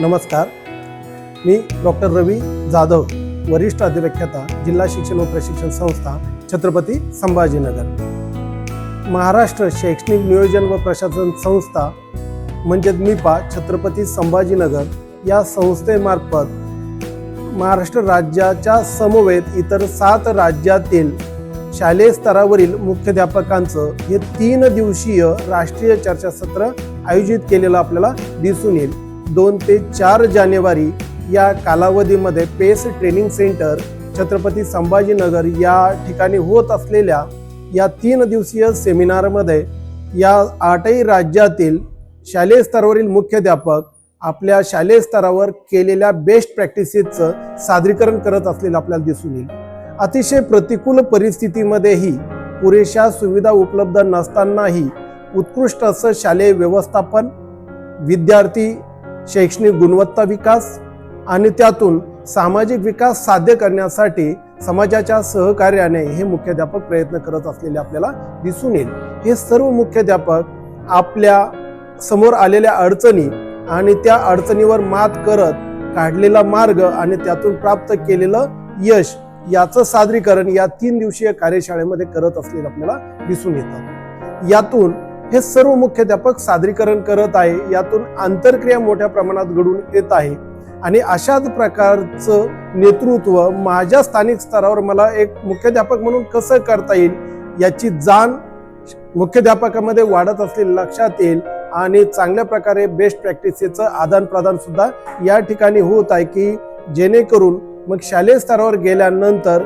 नमस्कार, मी डॉक्टर रवी जाधव, वरिष्ठ अधिव्याख्याता, जिल्हा शिक्षण व प्रशिक्षण संस्था, छत्रपती संभाजीनगर। महाराष्ट्र शैक्षणिक नियोजन व प्रशासन संस्था म्हणजे MIPA छत्रपती संभाजीनगर या संस्थेमार्फत महाराष्ट्र राज्याच्या समवेत इतर 7 राज्यातील शालेय स्तरावरील मुख्याध्यापकांचं हे 3 दिवसीय राष्ट्रीय चर्चासत्र आयोजित केलेलं आपल्याला दिसून येईल। 2 ते 4 जानेवारी या कालावधीमध्ये पेस ट्रेनिंग सेंटर छत्रपती संभाजीनगर या ठिकाणी होत असलेल्या या 3 दिवसीय सेमिनारमध्ये या 8ही राज्यातील शालेय स्तरावरील मुख्याध्यापक आपल्या शालेय स्तरावर केलेल्या बेस्ट प्रॅक्टिसेसचं सादरीकरण करत असलेलं आपल्याला दिसून येईल। अतिशय प्रतिकूल परिस्थितीमध्येही पुरेशा सुविधा उपलब्ध नसतानाही उत्कृष्ट असं शालेय व्यवस्थापन, विद्यार्थी शैक्षणिक गुणवत्ता विकास आणि त्यातून सामाजिक विकास साध्य करण्यासाठी समाजाच्या सहकार्याने हे मुख्याध्यापक प्रयत्न करत असलेले आपल्याला दिसून येईल। हे सर्व मुख्याध्यापक आपल्या समोर आलेल्या अडचणी आणि त्या अडचणीवर मात करत काढलेला मार्ग आणि त्यातून प्राप्त केलेलं यश याचं सादरीकरण या 3 दिवसीय कार्यशाळेमध्ये करत असलेलं आपल्याला दिसून येतात। यातून हे सर्व मुख्याध्यापक सादरीकरण करत आहे, यातून आंतरक्रिया मोठ्या प्रमाणात घडून येत आहे आणि अशाच प्रकारचं नेतृत्व माझ्या स्थानिक स्तरावर मला एक मुख्याध्यापक म्हणून कसं करता येईल याची जाण मुख्याध्यापकामध्ये वाढत असलेली लक्षात येईल आणि चांगल्या प्रकारे बेस्ट प्रॅक्टिसेसचं आदान प्रदान सुद्धा या ठिकाणी होत आहे की जेणेकरून मग शालेय स्तरावर गेल्यानंतर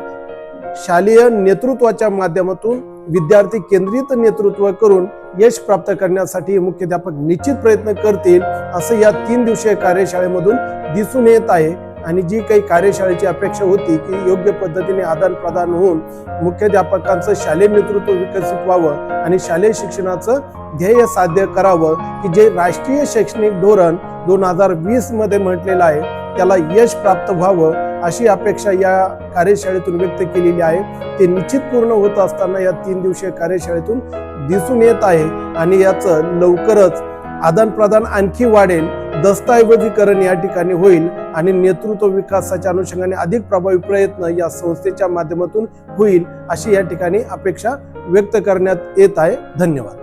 शालेय नेतृत्वाच्या माध्यमातून विद्यार्थी केंद्रित नेतृत्व करून यश प्राप्त करण्यासाठी मुख्याध्यापक निश्चित प्रयत्न करतील असं या 3 दिवसीय कार्यशाळेमधून दिसून येत आहे। आणि जी काही कार्यशाळेची अपेक्षा होती की योग्य पद्धतीने आदान प्रदान होऊन मुख्याध्यापकांचं शालेय नेतृत्व विकसित व्हावं आणि शालेय शिक्षणाचं ध्येय साध्य करावं की जे राष्ट्रीय शैक्षणिक धोरण 2020 मध्ये म्हटलेलं आहे त्याला यश प्राप्त व्हावं अशी अपेक्षा या कार्यशाळेतून व्यक्त केलेली आहे। ते निश्चित पूर्ण होत असताना या 3 दिवसीय कार्यशाळेतून दिसून येत आहे आणि याचं लवकरच आदान प्रदान आणखी वाढेल, दस्तऐवजीकरण या ठिकाणी होईल आणि नेतृत्व विकासाच्या अनुषंगाने अधिक प्रभावी प्रयत्न या संस्थेच्या माध्यमातून होईल अशी या ठिकाणी अपेक्षा व्यक्त करण्यात येत आहे। धन्यवाद।